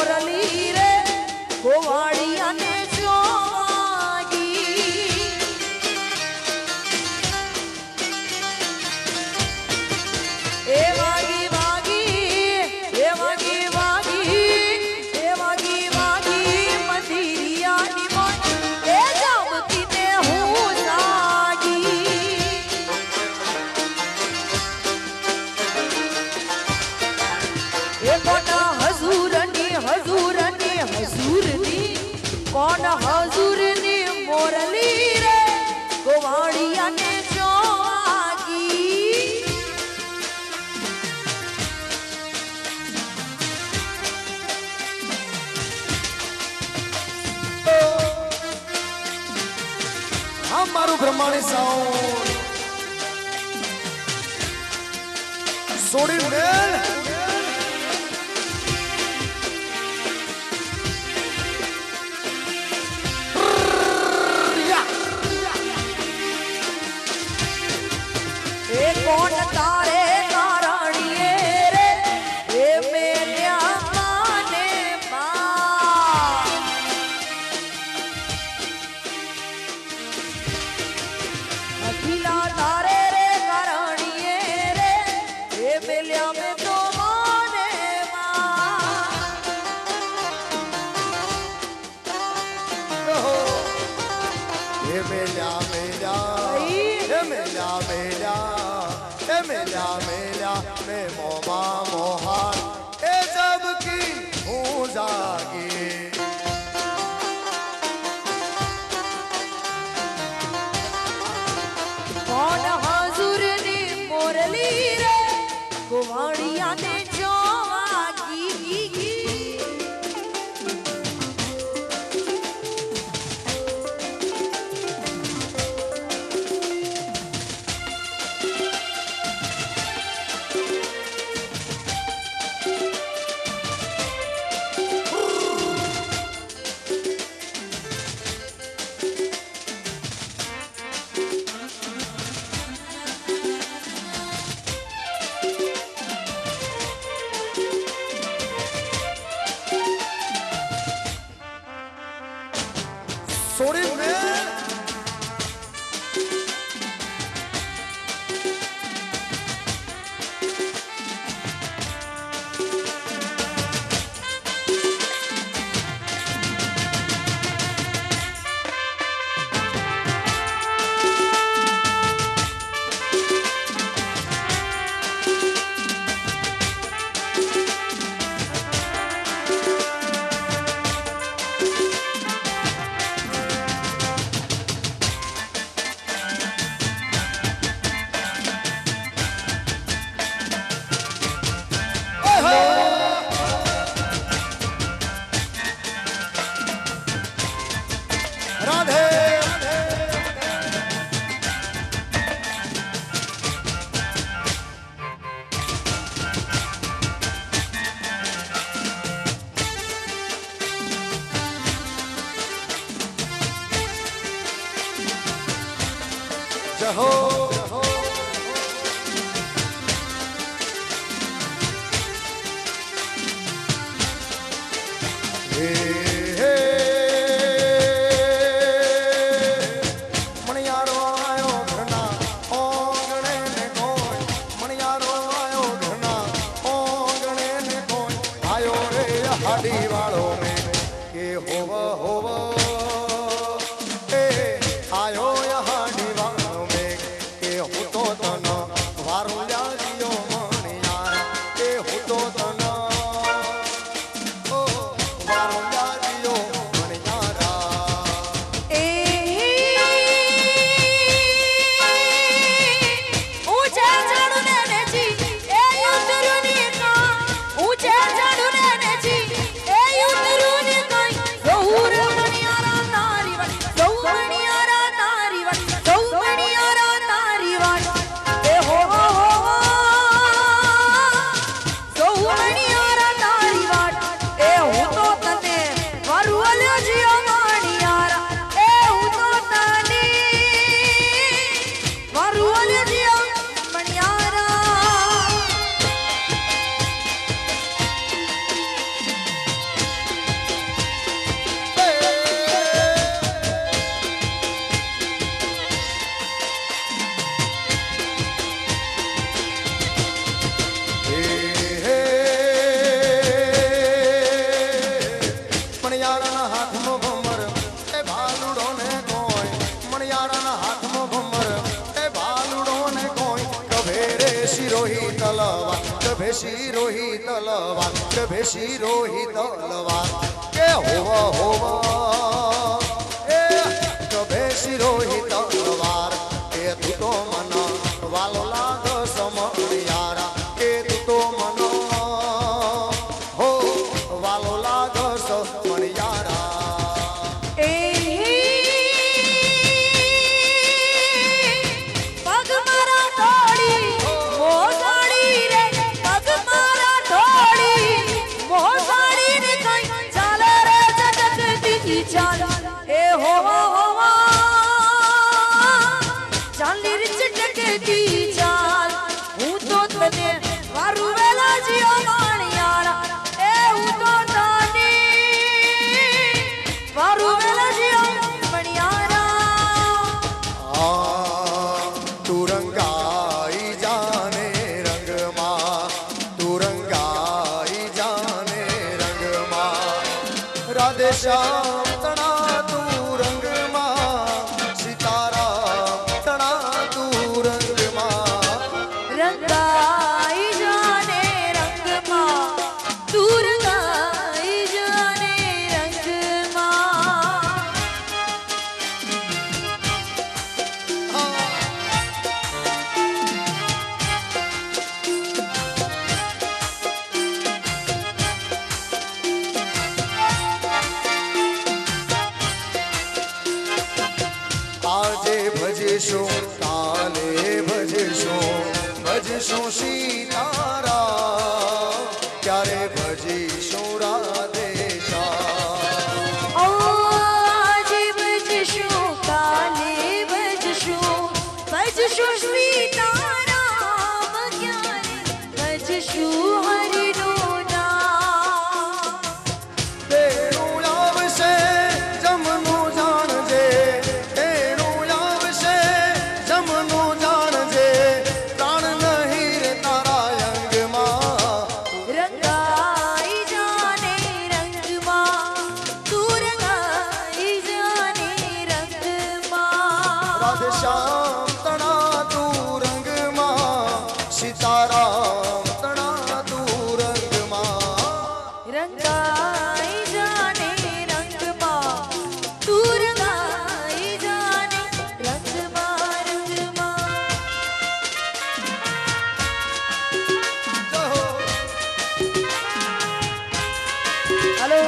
મોરલી રે ગોવાળિયાને જોગી એ વાગી વાગી એ વાગી વાગી એ વાગી વાગી મંદિરિયાની મોન એ જામતીને હું જાગી એ કોના હજૂરની હજૂરની હજૂરની કોણ હજૂરની મોરલી રે ગોવાળિયાને જોગી આ મારું બ્રહ્માણી સાઉન્ડ સોડી મેલ એ કોણ તારે કારણીએ રે એ મેલ્યા માને માં અખિલા તારે રે કારણીએ રે એ મેલ્યા મે તો માને એ મેલ્યા મેલ્યા એ મેલ્યા મેલ્યા એ મેલ્યા મેલ્યા મે મોમા મોહાન એ જબકી હું જાગી કોણ હજૂરની મોરલી રે ગોવાળિયાને જોગી સોડી મેલ રાધે જહો મણિયારો આયો ઘરના ઓગણે ને કોઈ મણિયારો આયો ઘરના ઓગણે ને કોઈ આયો રે હાડી વાળો મે કે હોવ હોવ એ આયો હાડી વાળો મે કે હું તો તનો વારું લાગ્યો મણિયાર કે હું તો તનો વારું લાગ્યો મણિયારા એ ઊંચે ચડું ને જી એ ઉતરું ની કા ઊંચે ચડું ને જી એ ઉતરું તલવાર કે ભેસી રોહી તલવાર કે હોવા હોવા એ કે ભેસી રોહી તલવાર કે તું તો મન વાલો લાગ સમણિયારા કે તું તો મન હો વાલો લાગ સમણિયારા श्याम तना तू रंग मां सीताराम तना तू रंग मां रंगाई जाने रंग मां तू रंगाई जाने रंग मां भजशो काले भजशो सीतारा क्यारे भजशो राधेशा आज भजशो काले भजशो सीताराम क्यारे भजशो हरिनो नाम तेरू आवशे जमनु जाणजे श्याम तना तू रंग मां सीताराम तना तू रंग मां रंगाई जाने रंग मां तू रंगाई जाने रंग मां हेलो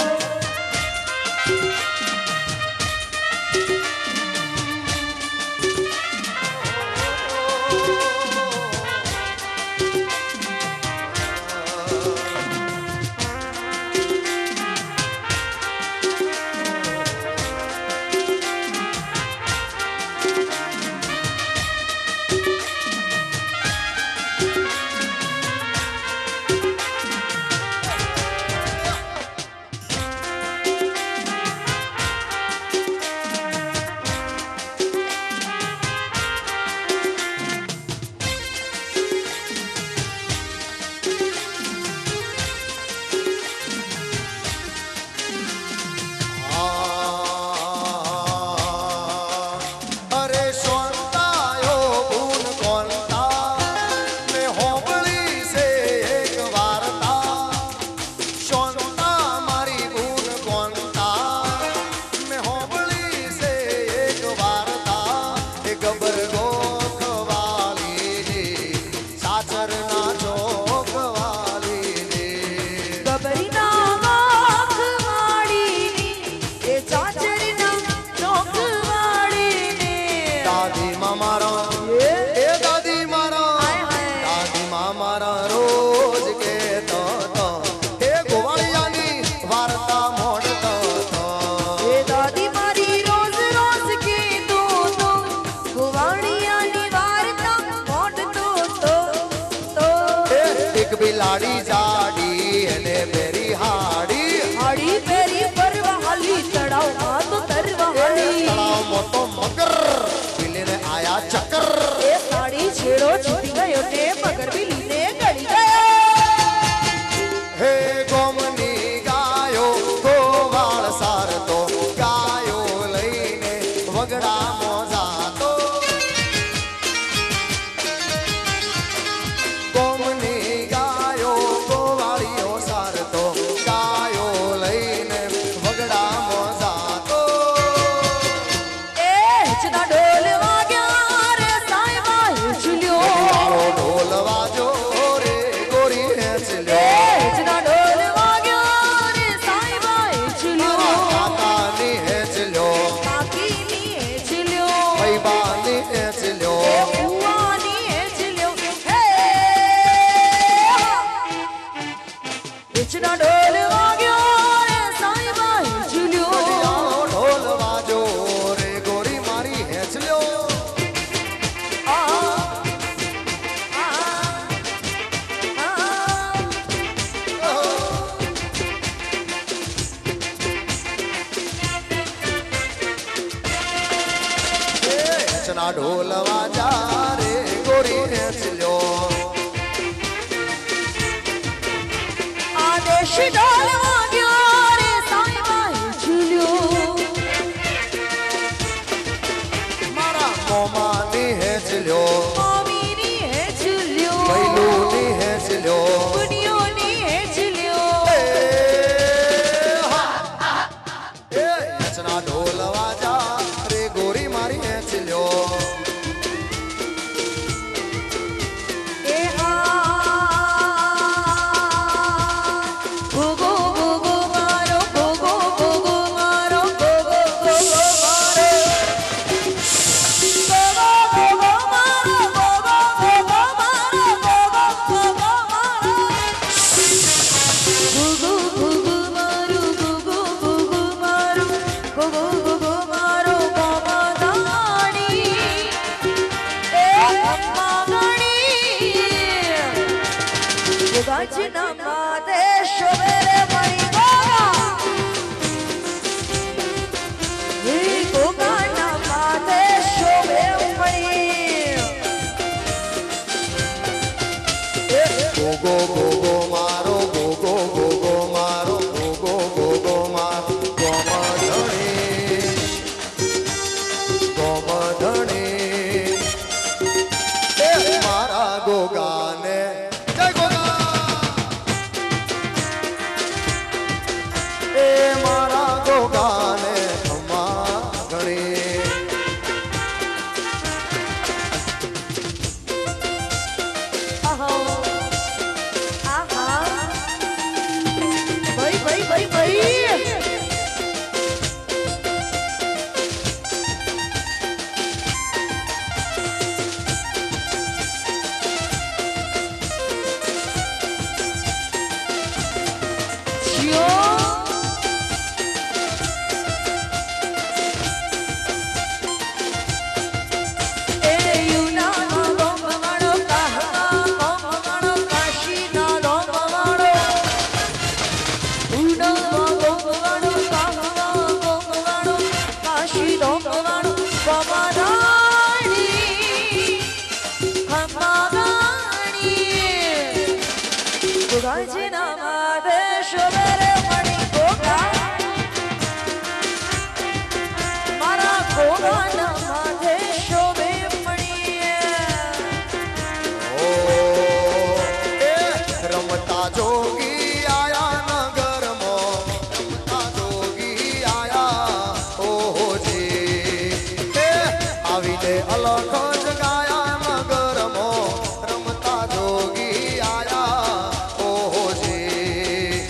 बिलाड़ी जाड़ी ने मेरी हाड़ी हाड़ी मेरी परवा हाली चढ़ाओ तो तरवा हाली तड़ाव मोतो मगर बिल्ली ने आया चक्कर ये साड़ी छेड़ो छूटी गयो ने मगर बिल्ली ने गड़ी गया हे गोमनी गायो गोवाल सार तो गायो लईने वगड़ा मोजा तो गोमनी गायो गोवालियो તો ગાયો લઈને વગડામાં જાતો એ હેચના ઢોલ વાગ્યા રે સાહેબા હેચલ્યો વાળો ઢોલ વાજો રે ગોરી હેચલ્યો હેચના ઢોલ વાગ્યા રે સાહેબા હેચલ્યો કાકાની હેચલ્યો કાકીની હેચલ્યો ભાઈબાની હેચલ્યો એ ફુવાની હેચલ્યો હે હેચના ઢોલ વાગ્યા રે સાહેબા હેચલ્યો વાળો ઢોલ વાજો રે ગોરી મારી હેચલ્યો હેચના ઢોલ વાજા રે ગોરી હેચલ્યો આદેશ ઢોલ વાગ્યો રે સાહેબા હેચલ્યો મારા મોમાની હેચલ્યો મામીની હેચલ્યો ભૈલુની હેચલ્યો બુનિયોની હેચલ્યો હેચના ઢોલ વાજા રે ગોરી મારી હેચલ્યો એ ગોગો ગોગો મારો ગોગો ગોગો મારો ગોગો ગોગો મારો ગોગો ગોગો મારો ગોગો ગોગો મારો ગોગો ગોગો મારો ગોગો ગોગો મારો ગોગો ગોગો મારો ગોગો ગોગો મારો મામા દાણી એ અમ્મા ગણી ગજના માતે શોભરે મણી ગોગા હે ગોગાના માતે શોભે મણી ગોગો ગોગો મારો ગોગો ગોગો મારો ગોગો ગોગો મારો ગોમધણી મારા ગોગાને જય ગોગા એ મારા ગોગાને ખમા ઘણી આહા આહા ભાઈ ભાઈ ભાઈ ભાઈ ગજના માતે શોભરે મણી ગોગા મારા ગોગાના માથે શોભે મણી રમતા જોગી આયા નગરમાં રમતા જોગી આયા ઓહોજી આવીને અલખ જગાયા નગરમાં રમતા જોગી આયા ઓહોજી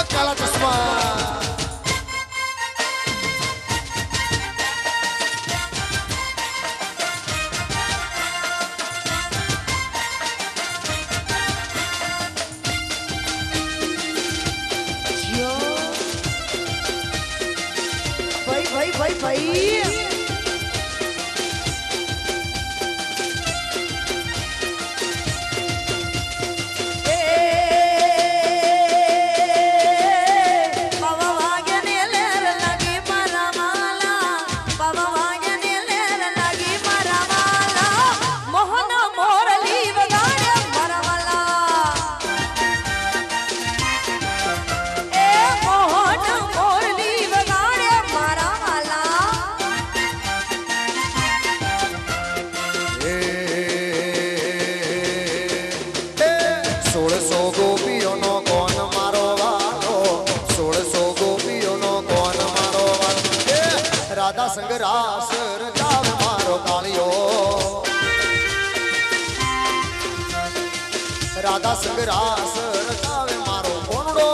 કાલા ચશ્મા ભાઈ રાધા સંગ રાસ રચાવે મારો કાળિયો રાધા સંગ રાસ રચાવે મારો કોનડો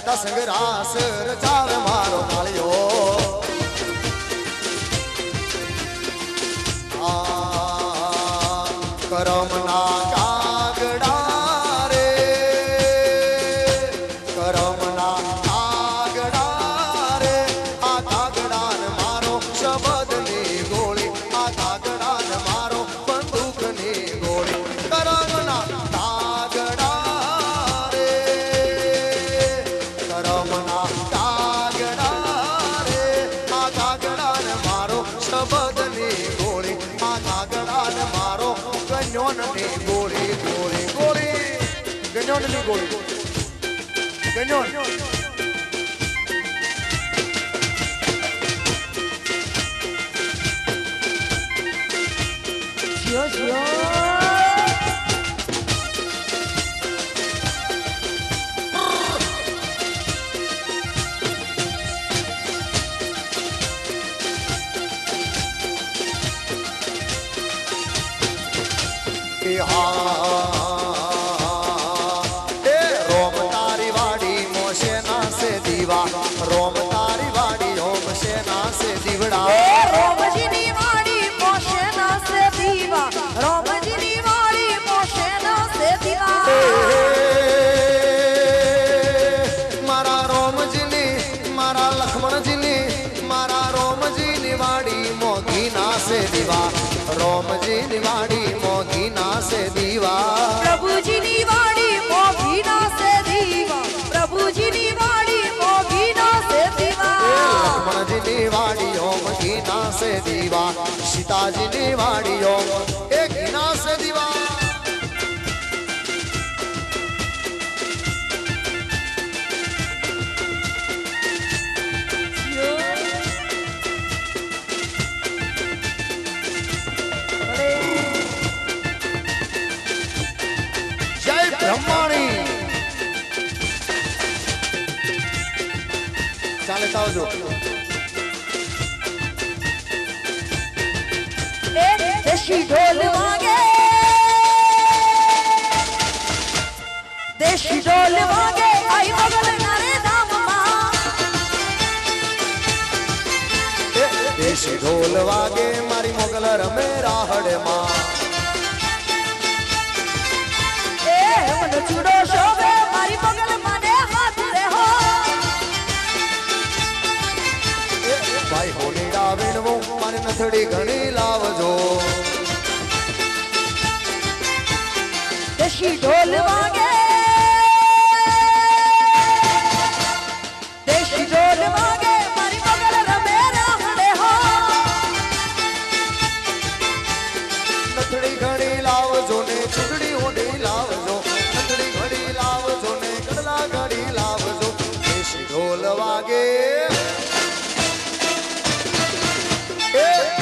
રાધા સંગ રાસ રચાવે મારો કાળિયો કરમના કાગડા રે કરમના કાગડા રે આ કાગડાને મારો શબ્દની ગોળી આ કાગડાને મારો બંદૂકની ગોળી કરમના ગોળી ગોળી ગોળી ગણ્યોની ગોળી ગણ્યો રોમ તારી વાડી મોશે ના સે દીવા રોમ તારી વાડી ઓમ શે ના સે દીવડા રોમજીની વાડી મોશે ના સે દીવા રોમજીની વાડી મોશે ના સે દીવા મારા રોમજીની મારા લક્ષ્મણજીની મારા રોમજીની વાડી મોગી ના સે દીવા રોમજીની વાડી મોગી ના સે દીવા પ્રભુજીની વાડી મોગી ના સે દીવા પ્રભુજીની વાડી મોગી ના સે દીવા લક્ષ્મણજીની વાડી ઓમ ઘી ના સે દીવા સીતાજીની વાડી ઓમ એ ઘી ના સે દીવા બ્રહ્માણી ચાલે આવજો દેશી ઢોલ વાગે દેશી ઢોલ વાગે આઈ મગલ નારે ધામમાં દેશી ઢોલ વાગે મારી મોગલ રમે રાહડમાં ચૂડો શોભે મારી મગલ મને હાથ નથડી ઘણી લાવજો દેશી ઢોલ વાગે દેશી ઢોલ વાગે મારી મગલ રમે રાહડે હો નથડી ઘણી લાવજો ને ચૂંદડી ઓઢી લાવજો નથડી ઘણી લાવજો ને ગડલા ઘડી લાવજો દેશી ઢોલ વાગે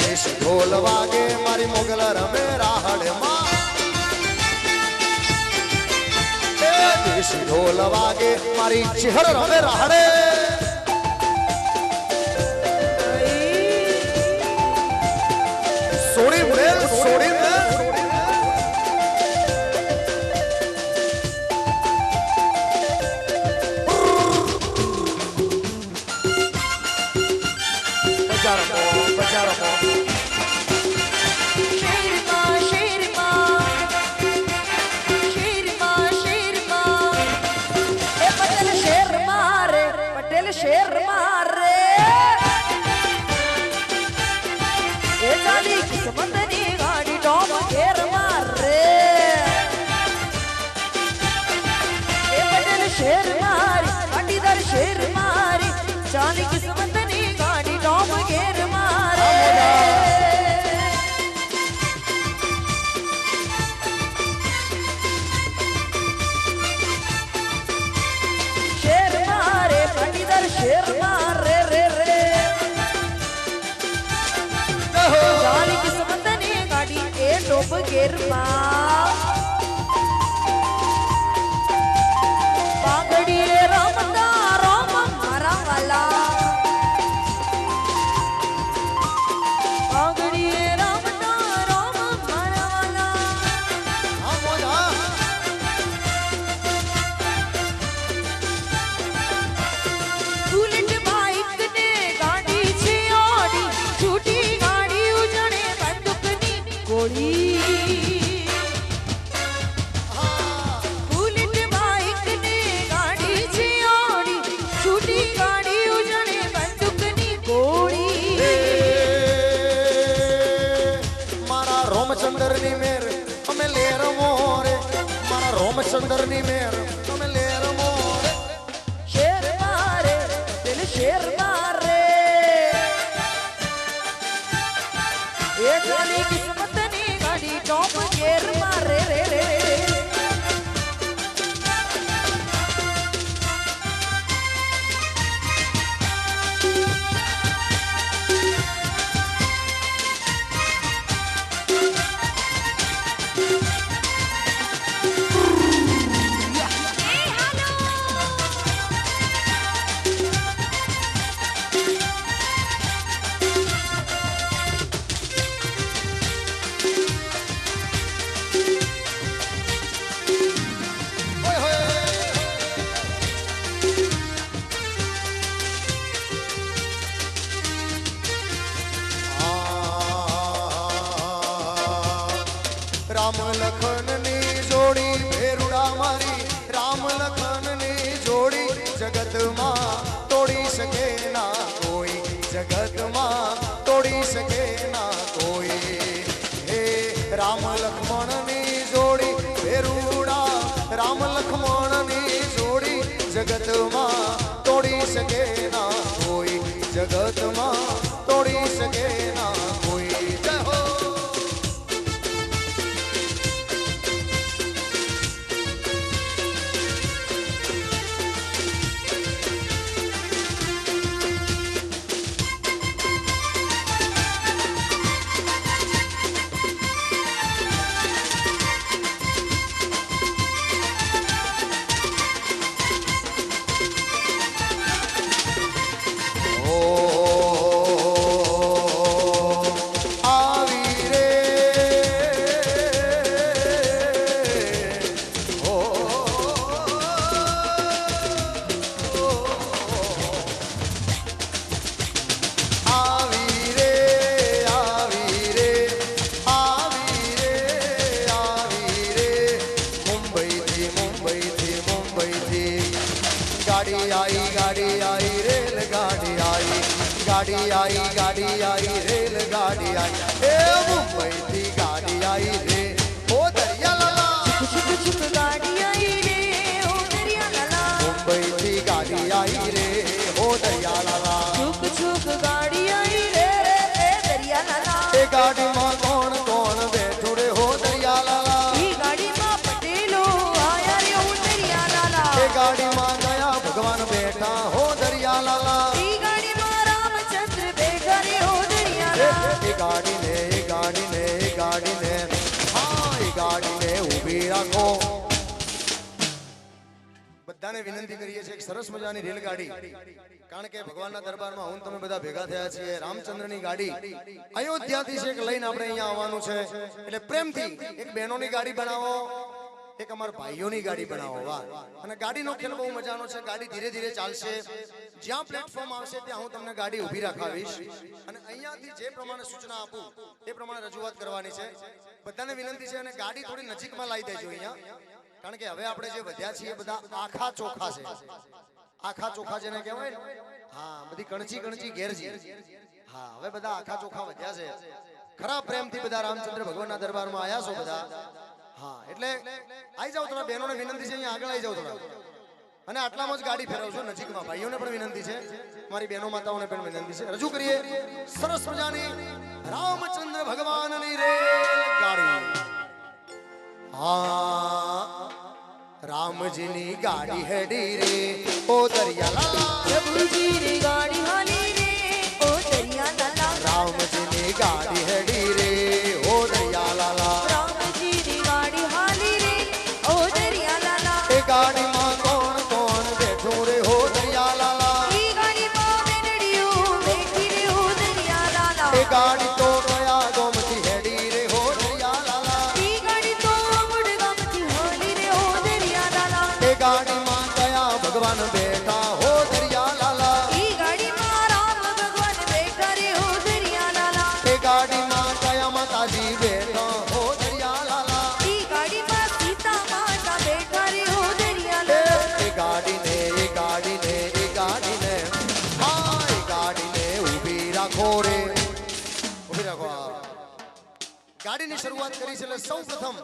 દેશી ઢોલ વાગે મારી મોગલ રમે રાહડે માં દેશી ઢોલ વાગે મારી ચહેર રમે રાહડે સોડી મેલ સોડી મેલ બજારો શેર મારે એ ચાલી કિસ્મતની ગાડી ડોમ ઘેર મારે એ પટેલ શેર મારી પાટીદાર શેર મારી ચાલી કિસ્મતની ગાડી ડોમ ઘેર મારે શેર મારે રે રે ચાલી કિસ્મતની ગાડી એ ડોબ ઘેરમાં પાઘડીએ રમતા રોમ મારા વાલા પાઘડીએ રમતા રોમ મારા વાલા રોમચંદ્રની મેર અમે લેર મોરે મારા રોમચંદ્રની મેર અમે લેર મોરે શેર મારે દિલ શેર મારે એ ચાલી કિસ્મતની ગાડી ટોપ ઘેર મારે રે રે રામ લખનની જોડી ભેરુડા મારી રામ લખનની જોડી જગતમાં તોડી શકે ના કોઈ જગતમાં તોડી શકે ના કોઈ હે રામ લક્ષ્મણની જોડી ભેરુડા રામ લક્ષ્મણની જોડી જગતમાં તોડી શકે ના કોઈ જગતમાં તોડી શકે ના કોઈ જય હો ગાડી આઈ રેલગાડી આઈ એ મુંબઈ થી ગાડી આઈ રે ઓ દરિયાલાલા છુક છુક ગાડી આઈ રે ઓ દરિયાલાલા મુંબઈ થી ગાડી આઈ રે ઓ દરિયાલાલા છુક છુક ગાડી આઈ રે દરિયાલાલા એ ગાડીમાં કોણ કોણ બેઠું રે હો દરિયાલાલા ઈ ગાડીમાં પટેલો આયા રે ઓ દરિયાલાલા એ ગાડીમાં ગયા ભગવાન બેઠા હો દરિયાલાલા ઈ ગાડીમાં રામચંદ્ર બેઠા રે ઓ દરિયાલાલા એ ગાડીને હા એ ગાડીને ઊભી રાખો બધાને વિનંતી કરીએ છીએ એક સરસ મજાની રેલગાડી કારણ કે ભગવાનના દરબારમાં હું તમે બધા ભેગા થયા છીએ રામચંદ્રની ગાડી અયોધ્યાથી છે લઈને આપણે અહીંયા આવવાનું છે એટલે પ્રેમથી એક બહેનોની ગાડી બનાવો એક અમારા ભાઈઓની ગાડી બનાવો વાહ અને ગાડીનો ખેલ બહુ મજાનો છે ગાડી ધીરે ધીરે ચાલશે જ્યાં પ્લેટફોર્મ આવશે ત્યાં હું તમને ગાડી ઊભી રાખાવીશ અને અહીંયાથી જે પ્રમાણે સૂચના આપું એ પ્રમાણે રજૂઆત કરવાની છે બધાને વિનંતી છે અને ગાડી થોડી નજીકમાં લાવી દેજો અહીંયા કારણ કે હવે આપણે જે વધ્યા છીએ બધા આખા ચોખા છે આખા ચોખા જેને કહેવાય ને હા બધી કણચી ઘેરજી હા હવે બધા આખા ચોખા વધ્યા છે ખરા પ્રેમથી બધા રામચંદ્ર ભગવાનના દરબારમાં આવ્યા છો બધા હા એટલે આવી જાવ થોડા બહેનોને વિનંતી છે અહીંયા આગળ આવી જાવ થોડા અને આટલામાં જ ગાડી ફેરવજો નજીકમાં ભાઈઓને પણ વિનંતી છે મારી બહેનો માતાઓને પણ વિનંતી છે રજૂ કરીએ સરસ મજાની રામચંદ્ર ભગવાનની રેલગાડી હા રામજીની ગાડી હેડી રે ઓ દરિયાલાલા પ્રભુજીની ગાડી હાલી રે ઓ દરિયાલાલા રામજીની ગાડી હેડી રે ઓ દરિયાલાલા રામજીની ગાડી હાલી રે ઓ દરિયાલાલા એ ગાડીમાં કોણ કોણ બેઠું રે હો દરિયાલાલા ઈ ગાડીમાં મેનડીયું બેઠી રે ઓ દરિયાલાલા એ ગાડી તો કયા ગોમતી હેડી રે હો દરિયાલાલા ઈ ગાડી તો મુડગામથી હાલી રે ઓ દરિયાલાલા એ ગાડીમાં કયા ભગવાન બેઠા હો દરિયાલાલા ઈ ગાડીમાં રામ ભગવાન બેઠા રે ઓ દરિયાલાલા એ ગાડીમાં કયા માતાજી બેઠા હો દરિયાલાલા ઈ ગાડીમાં સીતા માતા બેઠા રે ઓ દરિયાલાલા એ ગાડીને હા એ ગાડીને ઊભી રાખો રે ઊભી રાખો ગાડીની શરૂઆત કરી છે એટલે સૌપ્રથમ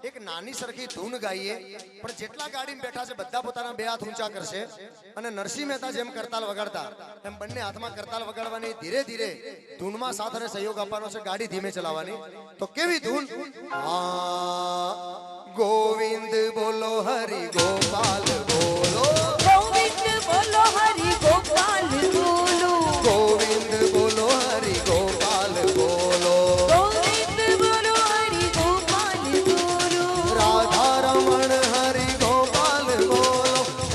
એક નાની સરખી ધૂન ગાઈએ પણ જેટલા ગાડીમાં બેઠા છે બધા પોતાના બે હાથ ઊંચા કરશે અને નરસિંહ મહેતા જેમ કરતાલ વગાડતા એમ બંને હાથમાં કરતાલ વગાડવાની ધીરે ધીરે ધૂનમાં સાથ અને સહયોગ આપવાનો છે ગાડી ધીમે ચલાવવાની તો કેવી ધૂન ગોવિંદ બોલો હરિ ગોપાલ બોલો ગોવિંદ બોલો હરિ ગોપાલ બોલો ગોવિંદ બોલો હરિ ગોપાલ બોલો ગોવિંદ બોલો હરિ ગોપાલ બોલો રાધા રમણ હરિ ગોપાલ બોલો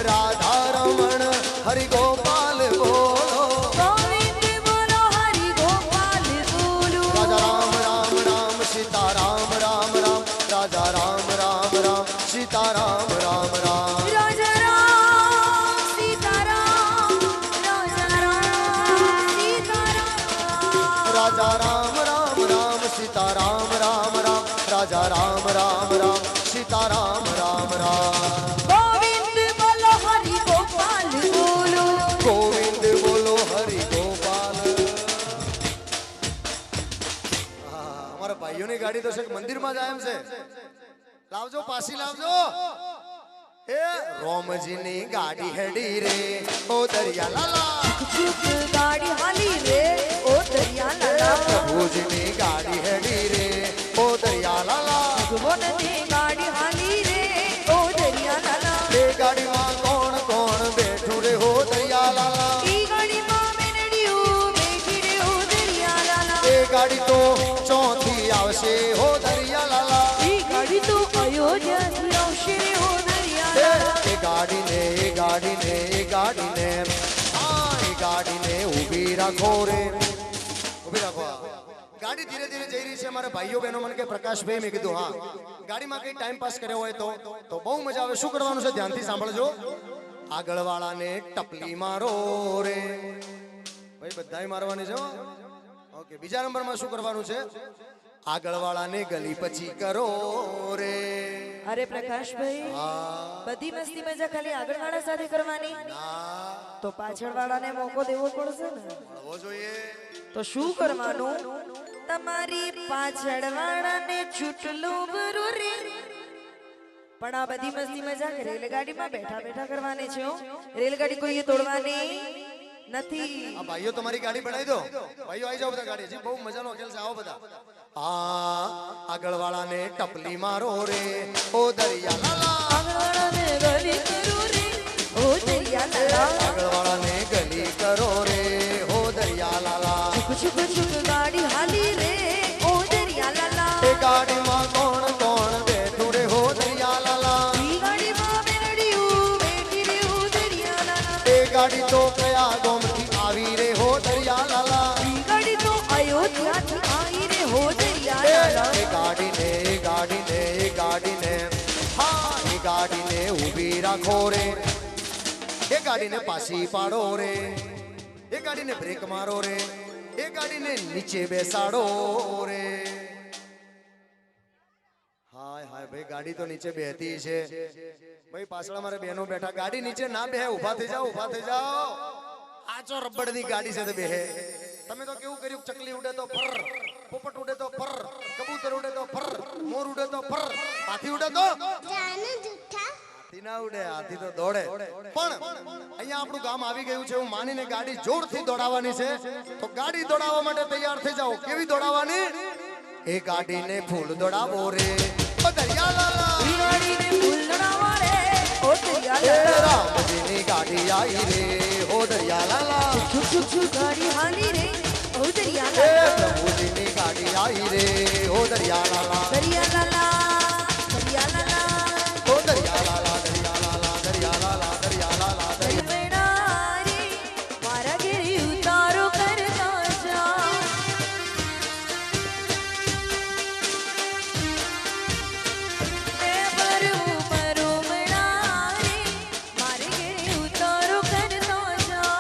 રાધા રમણ હરિ ગોપાલ બોલો ગોવિંદ બોલો હરિ ગોપાલ બોલો રાજા રામ રામ રામ સીતા રામ રામ રામ રાજા રામ રામ રામ સીતા રામ રામ રામ રાજા રામ સીતારામ રાજા રામ સીતારામ રાજા રામ રામ રામ સીતા રામ રામ રામ રાજા રામ રામ રામ સીતા રામ રામ રામ ગોવિંદ બોલો હરિ ગોપાલ બોલો ગોવિંદ બોલો હરિ ગોપાલ અમારા ભાઈઓની ગાડી તો છે મંદિરમાં જાય એમ છે લાવજો પાછી લાવજો એ રોમજીની ગાડી હેડી રે ઓ દરિયાલાલા છુક ગાડી હાલી રે ઓ દરિયાલાલા પ્રભુજીની ગાડી હેડી રે ઓ દરિયાલાલા ભગવાનની ગાડી હાલી રે ઓ દરિયાલાલા એ ગાડીમાં કોણ કોણ બેઠું રે હો દરિયાલાલા ઈ ગાડીમાં મેનડીયું બેઠી રે ઓ દરિયાલાલા એ ગાડી તો ચોથી આવશે હો દરિયાલાલા ઈ ગાડી તો અયોધ્યાથી આવશે રે ઓ દરિયાલાલા એ ગાડીને એ ગાડીને ઊભી રાખો રે ઊભી રાખો ગાડી ધીરે ધીરે જઈ રહી છે મારા ભાઈઓ બહેનો મને કે પ્રકાશભાઈ મેં કીધું હા ગાડીમાં કઈ ટાઈમ પાસ કર્યો હોય તો બહુ મજા આવે શું કરવાનું છે ધ્યાનથી સાંભળજો આગળ વાળાને ટપલી મારો રે ભાઈ બધાય મારવાની છે ઓકે બીજા નંબરમાં શું કરવાનું છે આગળ વાળાને ગલી પછી કરો રે અરે પ્રકાશભાઈ બધી મસ્તી મજા ખાલી આગળવાળા સાથે કરવાની તો પાછળવાળાને મોકો દેવો પડશે ને મળવો જોઈએ. તો શું કરવાનું તમારી પાછળવાળાને ચૂંટલું ભરું રે પણ આ બધી મસ્તી મજાક રેલગાડીમાં બેઠા બેઠા કરવાની છે હો. રેલગાડી કોઈએ તોડવાની નથી. આ ભાઈઓ તમારી ગાડી બનાવી દો. ભાઈઓ આવી જાઓ બધા ગાડી. જી બહુ મજાનો ખેલ છે. આવો બધા. આગળ વાળાને ટપલી મારો રે ઓ દરિયા લાલા. આગળવાળાને ગલી કરું રે ઓ દરિયા લાલા. આગળ વાળાને ગલી કરો રે ઓ દરિયા લાલા. છુક છુક છુક ગાડી હાલી રે ઓ દરિયા લાલા. એ ગાડીમાં કોણ કોણ બેઠું રે હો દરિયા લાલા. ઈ ગાડીમાં બેનડીયું બેઠી રે ઓ દરિયા લાલા. એ ગાડી તો કયા ગોમથી આવી રે હો દરિયા લાલા. ઈ ગાડી તો અયોધ્યાથી આવી રે હો દરિયા લાલા. એ ગાડીને હા એ ગાડીને ઊભી રાખો રે. એ ગાડીને પાછી પાડો રે. એ ગાડીને બ્રેક મારો રે. એ ગાડીને નીચે બેસાડો રે. હાય હાય ભાઈ ગાડી તો નીચે બેહતી છે. ભાઈ પાછળ મારે બહેનો બેઠા. ગાડી નીચે ના બેહે. ઊભા થઈ જાઓ, ઊભા થઈ જાઓ. આ જો રબડની ગાડી છે તે બેહે. તમે તો કેવું કર્યું? ચકલી ઉડે તો ફર, પોપટ ઉડે તો ફર, કબૂતર ઉડે તો ફર, મોર ઉડે તો ફર, હાથી ઉડે તો હાથી ના ઉડે. હાથી તો દોડે. પણ અહીંયા આપણું ગામ આવી ગયું છે. હું માનીને ગાડી જોરથી દોડાવવાની છે. તો ગાડી દોડાવવા માટે તૈયાર થઈ જાઓ. કેવી દોડાવવાની? એ ગાડીને ફૂલ દોડાવો રે ઓ દરિયા લાલા. ઈ ગાડીને ફૂલ દોડાવો રે ઓ દરિયા લાલા. રામજીની ગાડી આવી રે ઓ દરિયા લાલા. છુક છુક છુક ગાડી હાલી રે ઓ દરિયા એ લાલા. પ્રભુજીની ગાડી આવી રે ઓ દરિયા લાલા. દરિયા લાલા દરિયા લાલા. ઓ દરિયા લાલા, દરિયા લાલા, દરિયા લાલા, દરિયા લાલા, દરિયા. વેણા રે મારા ઘેરે ઉતારો કરતા જા. એ પરું પરું વેણા રે મારે ઘેરે ઉતારો કરતા જા.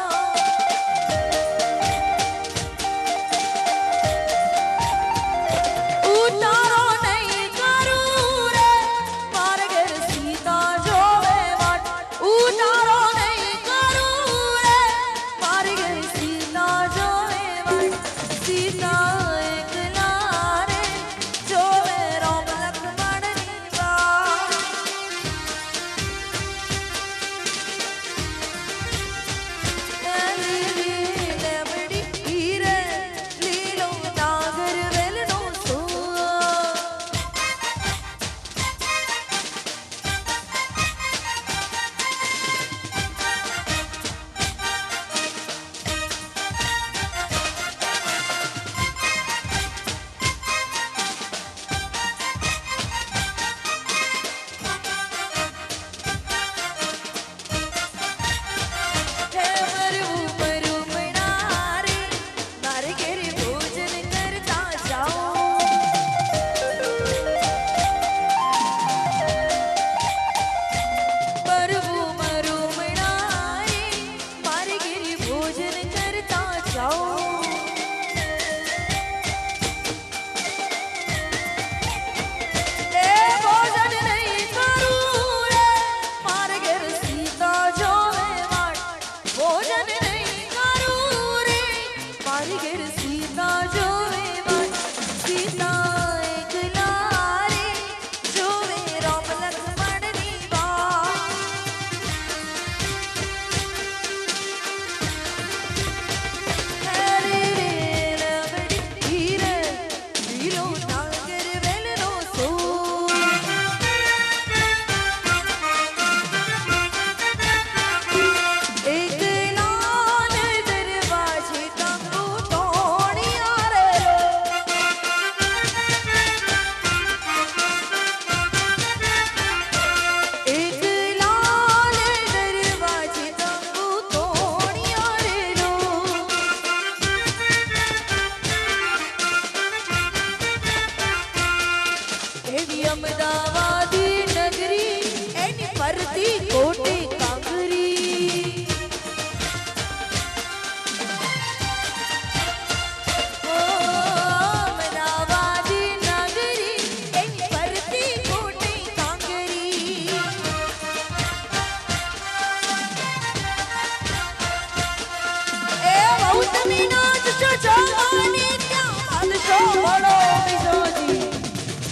તમે નાચશો જવાની ત્યાં બાદશો વડો બીજોજી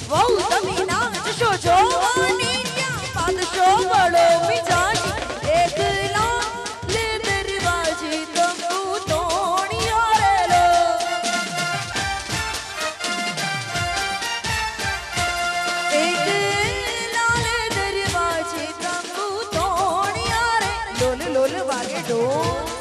વહુ તમે નાચશો જવાની ત્યાં બાદશો વડો બીજાજી એકલા લે દરવાજે તંબુ તોણ્યો રેલો એકલા લે દરવાજે તંબુ તોણ્યો રે લોલ લોલ વાગે ઢોલ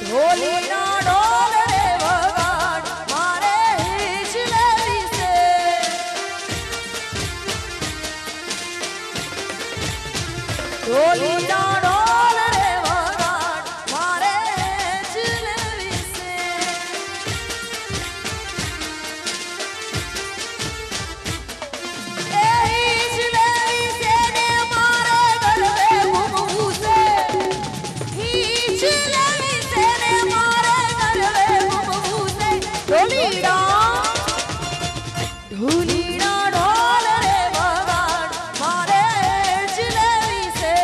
ઢોલીનો ઢોલ રે વગાડ મારે હિચ લેવી છે ઢોલીનો ઢોલ રે વગાડ મારે હિચ લેવી છે એ હિચ લેવી છે ને મારે ગરબે ઘૂમવું છે હિચ લેવી છે ને મારે ગરબે ઘૂમવું છે ઢોલીડા ઢોલીડા ઢોલ રે વગાડ મારે હિચ લેવી છે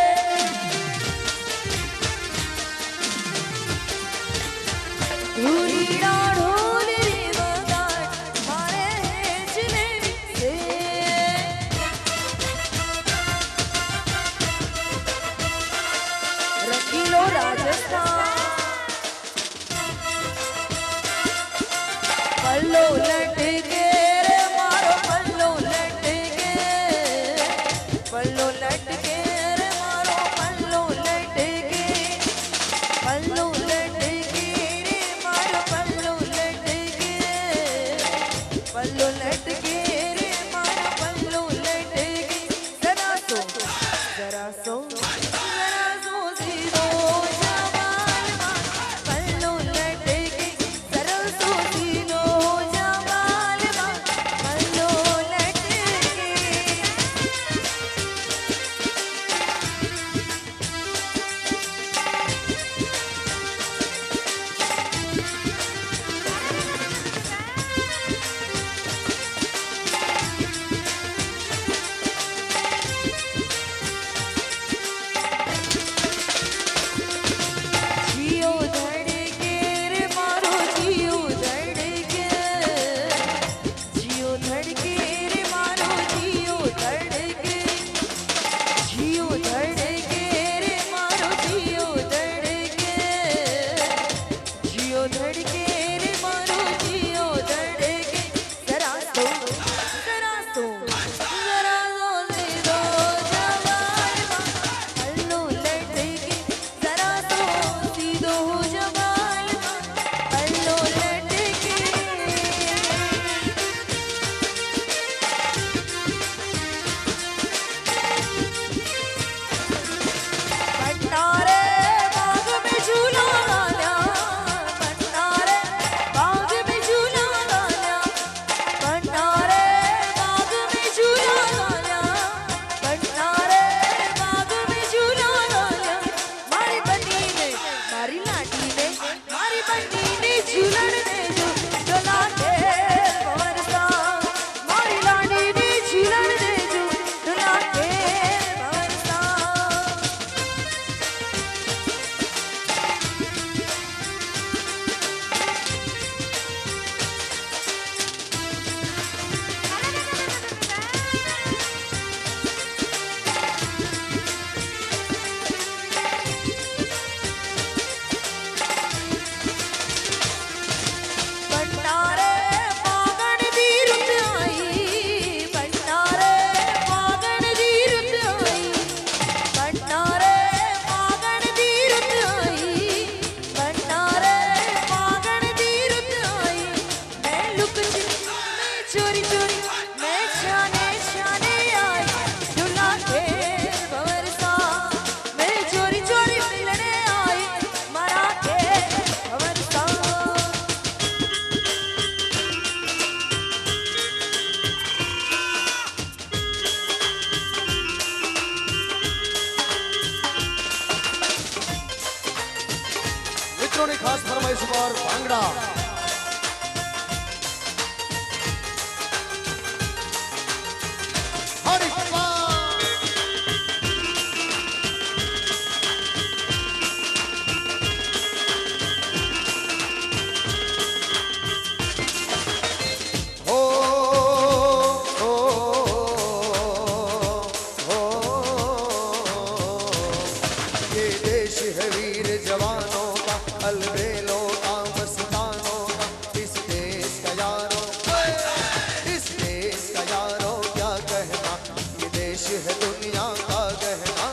ઢોલીડા ઢોલ રે વગાડ મારે હિચ લેવી છે રંગીલો રાજસ્થાન પલ્લો લટકે રે મારો પલ્લો લટકે પલ્લો લટકે રે મારો પલ્લો લટકે પલ્લો લટકે રે મારો પલ્લો લટકે પલ્લો લટકે રે મારો પલ્લો લટકે જરા સો સીધો જવાનમાં પલ્લો લટકે જરા સો સીધો જવાનમાં पर भांगड़ा हरि हो ये देश है वीर जवानों का अलबेलों का मस्तानों का इस देश का यारों इस देश का यारों क्या कहना ये देश है दुनिया का गहना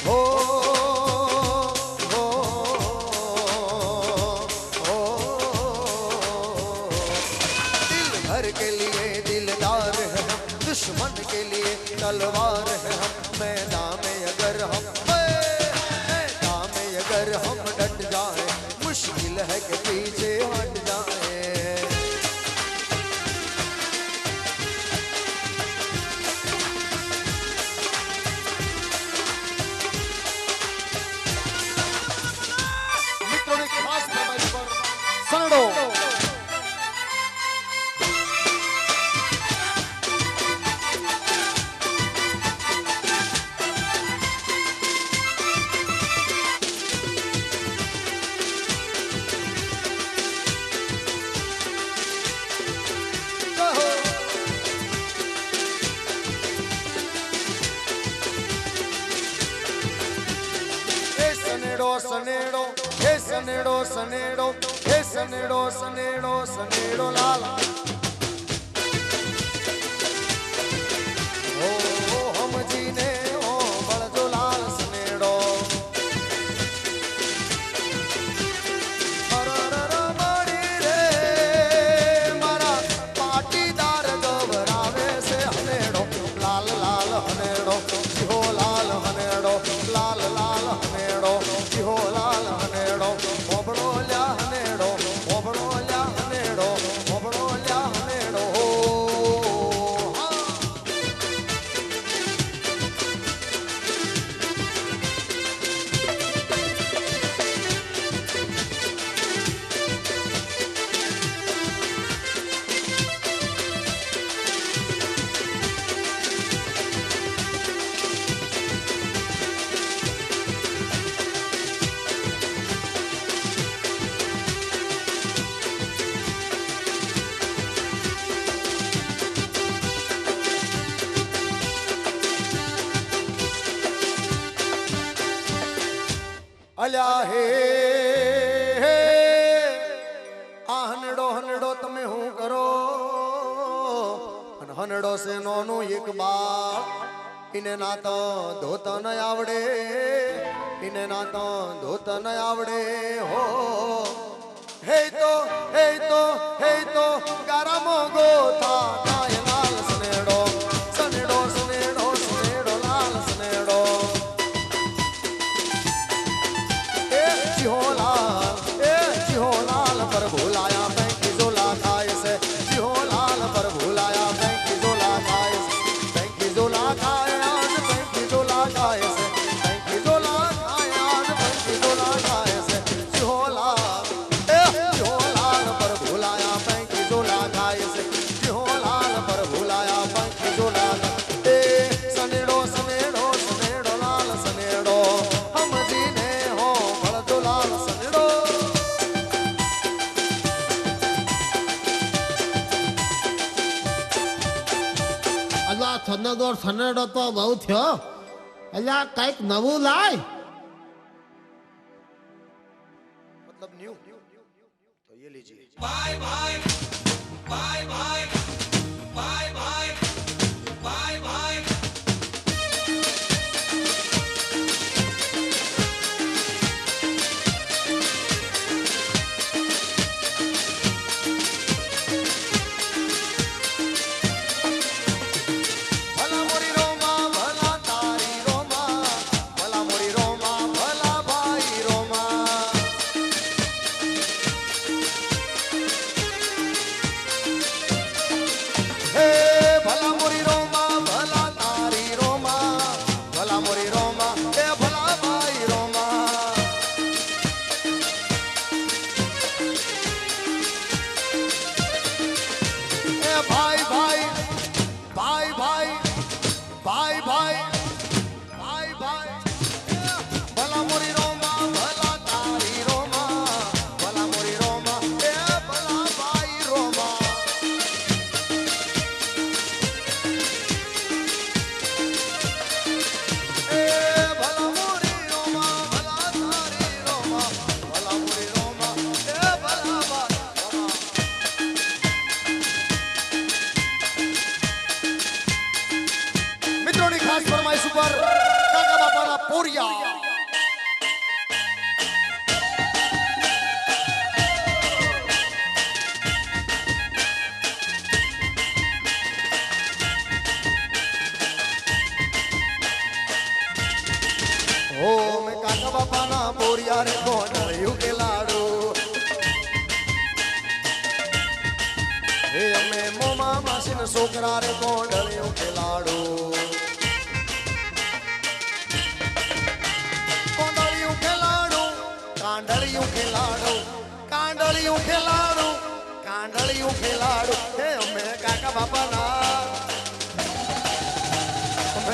हो हो हो दिल भर के लिए दिलदार है हम दुश्मन के लिए तलवार है हम मैदान में अगर हम डट जाए मुश्किल है कि पीछे हट जाए मित्रों ने खास फरमाइश पर सनडो सनेड़ो हे सनेड़ो सनेड़ो हे सनेड़ो सनेड़ो सनेड़ो लाला ओ हम जीने ओ बड़जो लाल सनेड़ो अरररा मारी रे मारा पाटीदार गवरावे से हनेड़ो लाल लाल हनेड़ो जिहो लाल हनेड़ो लाल लाल हनेड़ो जिहो लाल हनेड़ो ओबड़ो ल्या हनेड़ो ओबड़ो ल्या हनेड़ो ओबड़ो ल्या हनेड़ो हाँ अल्या हे हनड़ो हनड़ो तमे हूँ करो हनड़ो से नोनू एक बार इन्हें ना तो धोता न आवड़े इन्हें ना तो धोता न आवड़े हो हे तो गरम गोथा काय लाल सनेड़ो सनेड़ो सनेड़ो सनेड़ो लाल सनेड़ो जिहोलाल पर भूलाया बैंक जोला खाए से जिहोलाल पर भूलाया बैंक जोला खाए से बैंक जोला खाए आज बैंक जोला खाए से बैंक जोला खाए आज बैंक जोला खाए से जिहोलाल पर भूलाया बैंक जोला खाए से जिहोलाल पर भूलाया बैंक जोला सनेड़ो सनेड़ो सनेड़ो लाल सनेड़ो हम जीने हो बड़जो लाल सनेड़ो અલા સનેડો સનેડો તો બહુ થયો અલા કઈક નવું લાય मतलब न्यू तो ये लीजिए भला मोरी रोमा भला तारी रोमा भला मोरी रोमा भला भाई रोमा બોરિયા રે ગોંડળિયું કે લાડુ હે અમે મોમા માસીન છોકરા રે ગોંડળિયું કે લાડુ ગોંડળિયું કે લાડુ કાંડળિયું કે લાડુ કાંડળિયું કે લાડુ કાંડળિયું કે લાડુ હે અમે કાકા બાપાના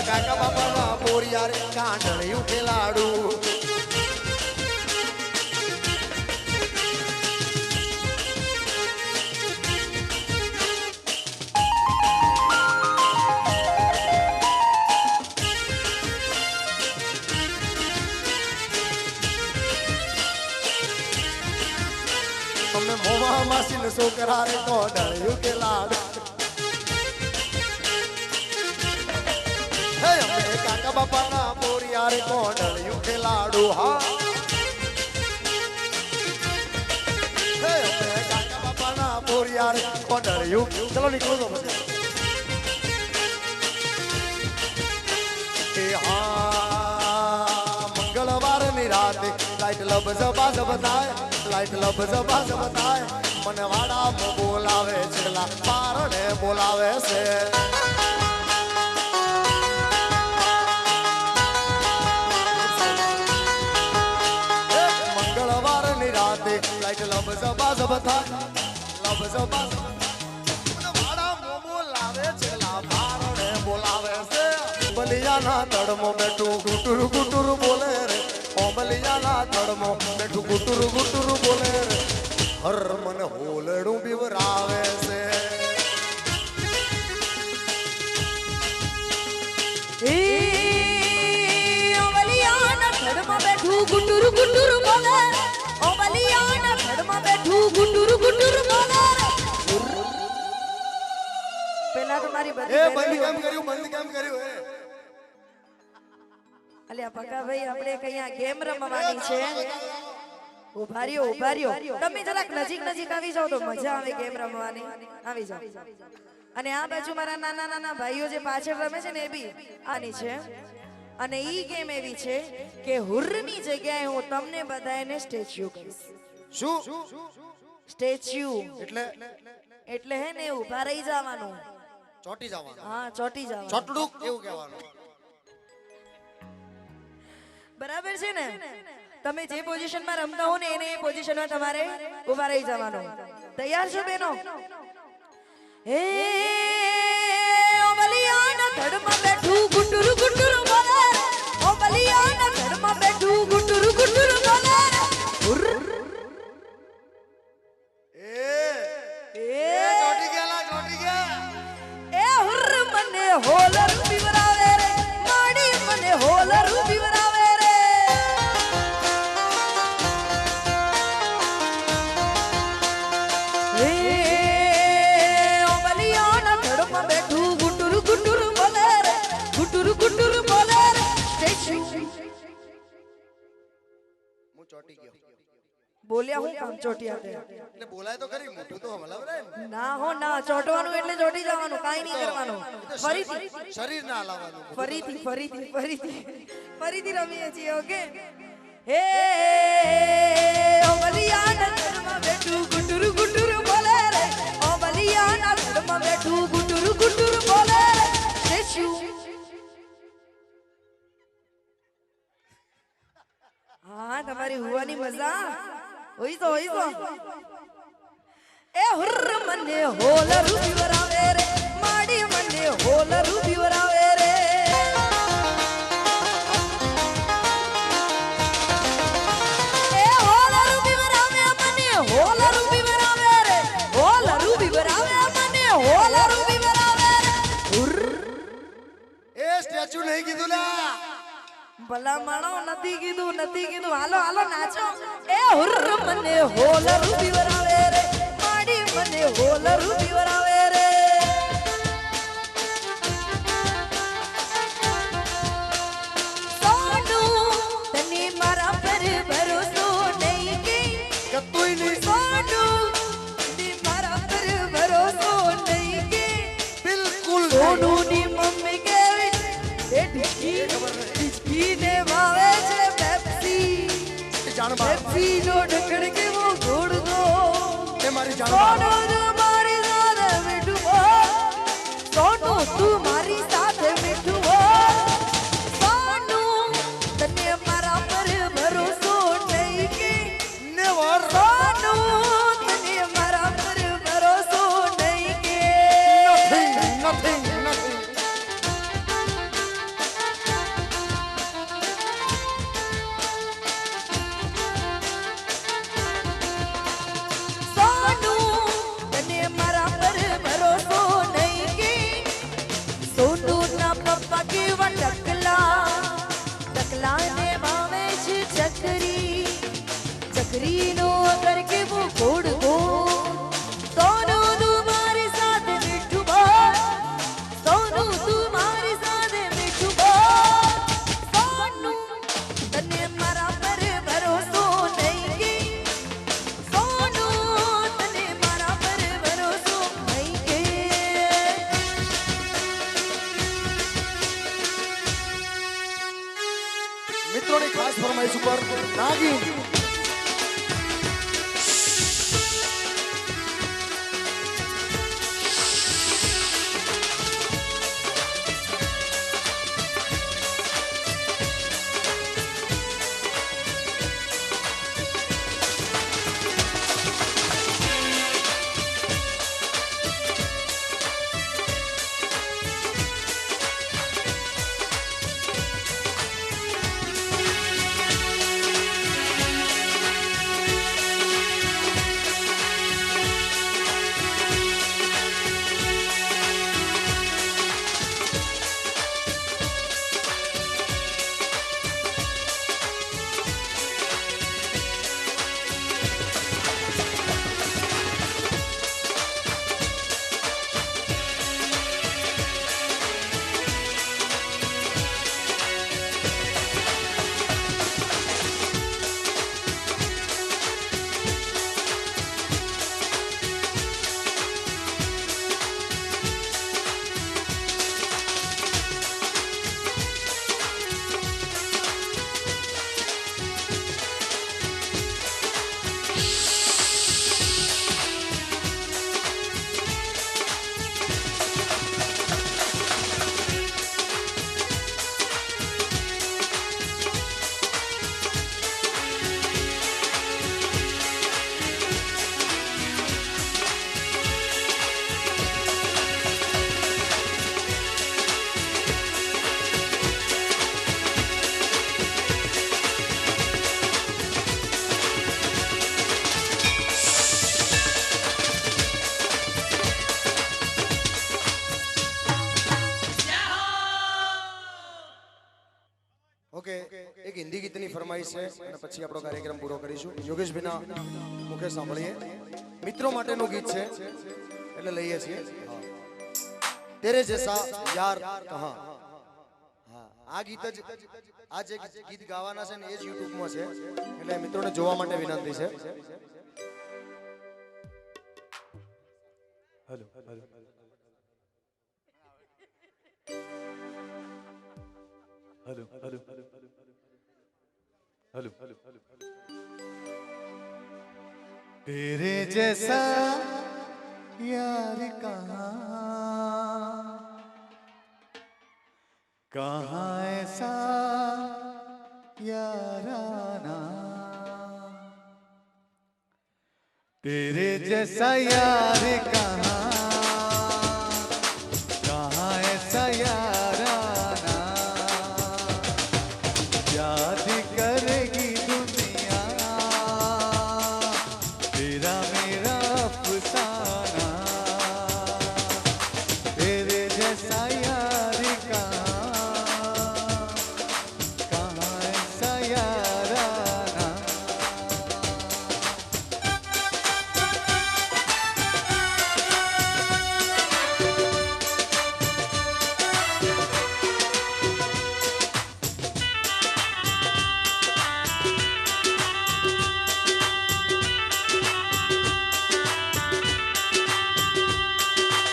કાકા બાપા બોરિયા રે કાંડળિયું કે લાડુ અમે મોમા માસી ને છોકરા રે કાંડળિયું કે લાડુ કાકા બાપા ના બોરિયા રે કોંડળિયું કે લાડુ હા હે કાકા બાપા ના બોરિયા રે કોંડળિયું ચલો નીકળો તો પછી એ હા મંગળવાર ની રાતે લાઈટ લબ જબા જબતાય લાઈટ લબ જબા જબતાય મને વાડા મો બોલાવે છે લા પારણે બોલાવે છે લાઈટ લબ જબા જબતા લબ જબા વાડા મોમો લાવે છે લા ભારણે બોલાવે છે બલિયાના તડમો બેઠું ગુટુર ગુટુર બોલે રે ઓમલિયાના તડમો બેઠું ગુટુર ગુટુર બોલે રે હર મન હોલડું બીવરાવે છે એ ઓમલિયાના તડમો બેઠું ગુટુર ગુટુર બોલે ઓમલિયાના તડમો બેઠું ગુટુર ગુટુર બોલે પેલા તો મારી બધી એ બંધ કેમ કર્યું હે અલ્યા પકા ભાઈ આપણે કયા ગેમ રમવાની છે ઉભા રહ્યો તમે જરાક નજીક આવી જાવ તો મજા આવે ગેમ રમવાની આવી જાવ અને આ બાજુ મારા નાના નાના ભાઈઓ જે પાછળ રમે છે ને એ બી આની છે અને ઈ ગેમ એવી છે કે હુર્રની જગ્યાએ હું તમને બધાને સ્ટેચ્યુ કહીશ શું સ્ટેચ્યુ એટલે હે ને ઉભા રહી જવાનું ચોટી જવાનું હા ચોટી જવાનું ચોટડું એવું કહેવાનું બરાબર છે ને તમે જે પોઝિશનમાં રમતા હો ને એને એ પોઝિશનમાં તમારે ઉભા રહી જવાનું તૈયાર છો બેનો હે ઓમલિયાના ધડમાં બેઠું ગુટુર ગુટુર બોલે ઓમલિયાના ધડમાં બેઠું ગુટુર ગુટુર બોલે ચોટી ગયા એ હુર મને હોલર બીવરાવે રે માડી મને હોલર બીવરાવે રે એ ઓમલિયાના ધડમાં બેઠું ગુટુર ગુટુર બોલે રે ગુટુર ગુટુર બોલે રે સ્ટેચ્યુ હું ચોટી ગયો બોલ્યા હું કામ ચોટ્યા તે એટલે બોલાય તો ખરી મોટું તો હમલાવરે ના હો ના ચોટવાનું એટલે ચોટી જવાનું કાઈ નહીં કરવાનું ફરીથી શરીર ના હલાવવાનું ફરીથી રમીએ છીએ ઓકે હે ઓમલિયાના ધડમાં બેઠું ગુટુર ગુટુર બોલે રે ઓમલિયાના ધડમાં બેઠું ગુટુર ગુટુર બોલે રે સ્ટેચ્યુ હા તમારી હુવાની મજા હોઈ તો એ હુર્ર મને હોલર બીવરાવે રે માડી મને હોલર બીવરાવે રે એ હોલર બીવરાવે મને હોલર બીવરાવે રે હોલર બીવરાવે મને હોલર બીવરાવે રે હુર્ર એ સ્ટેચ્યુ નહીં કીધું લા ભલા માણો નથી કીધું હાલો નાચો એ હુર્ર મને હોલર બીવરાવે રે માડી મને હોલર બીવરાવે રે સોનું તને મારા પર ભરોસો નહીં કે કતુંય નહીં સોનું તને મારા પર ભરોસો નહીં કે બિલકુલ સોનું ની મમ્મી કેવી એ ઢીકી ને ભાવે છે પેપ્સી જાણબા પેપ્સી નો ઢક્કણ કેવો ઘોડ દો એ મારી જાણબા સોનું મારી સાથે મીઠું બોલ સોનું તું મારી સાથે મીઠું બોલ સોનું તને મારા પર ભરોસો નહીં કે નેવર સોનું તને મારા પર ભરોસો નહીં કે નથિંગ સોનું તને મારા પર ભરોસો નહીં કે સોનું ના પપ્પા કેવા ટકલાને ભાવે છે ચકરીનો અગર કેવો ઘોડ ગોળ સોનું તું મારી સાથે મીઠું બોલ સોનું તું મારી સાથે મીઠું બોલ સોનું તને મારા પર ભરોસો નહીં કે સોનું તને મારા પર ભરોસો નહીં કે મિત્રોની ખાસ ફરમાઈશ ઉપર નાગીન ઓકે એક હિન્દી ગીતની ફરમાઈશ છે અને પછી આપણો કાર્યક્રમ પૂરો કરીશું યોગેશભાઈના મુખે સાંભળીએ મિત્રો માટેનું ગીત છે એટલે લઈએ છીએ તેરે જૈસા યાર કહા હા આ ગીત જ આ જે ગીત ગાવાના છે ને એ જ યુટ્યુબમાં છે એટલે મિત્રોને જોવા માટે વિનંતી છે hello hello hello hello hello hello तेरे जैसा यार कहाँ ऐसा याराना तेरे जैसा यार कहाँ ऐसा याराना याद करेगी दुनिया तेरा मेरा अफसाना तेरे जैसा यार कहाँ ऐसा याराना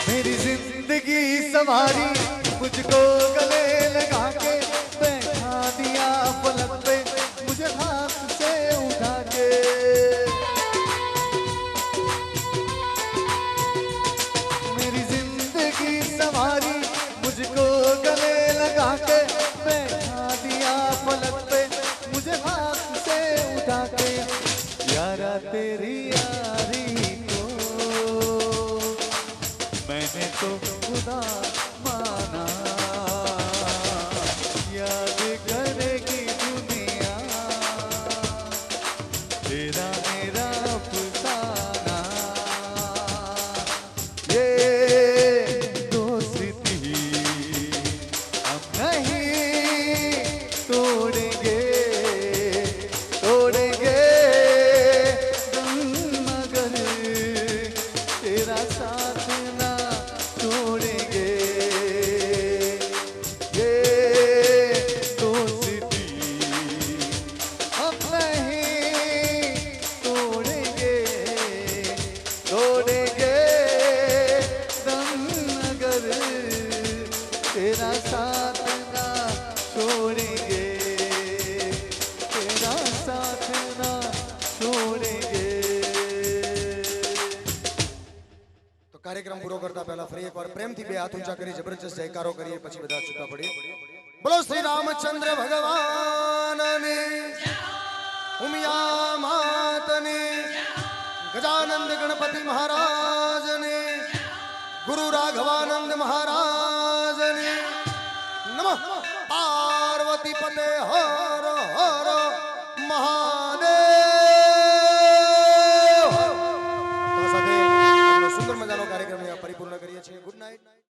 मेरी जिंदगी संवारी मुझको गले लगा के बैठा दिया पलक पे मुझे हाथ से उठा तेरी यारी को मैंने तो खुदा माना याद करेगी दुनिया तेरा मेरा अफसाना ये दोस्ती हम नहीं तोड़ेंगे तोड़ेंगे मगर तेरा साथ ना छोड़ेंगे ये दोस्ती हम नहीं तोड़ेंगे तोड़ेंगे दम मगर तेरा साथ ना छोड़ेंगे तेरा साथ ना छोड़ेंगे તો કાર્યક્રમ પૂરો કરતા પહેલા ફરી એકવાર પ્રેમથી બે હાથ ઊંચા કરી જબરજસ્ત જયકારો કરીએ પછી બધા છૂટા પડીએ બોલો શ્રી રામચંદ્ર ભગવાનને ઉમિયા માતને ગજાનંદ ગણપતિ મહારાજને ગુરુ રાઘવાનંદ મહારાજને નમઃ પાર્વતી પતે હર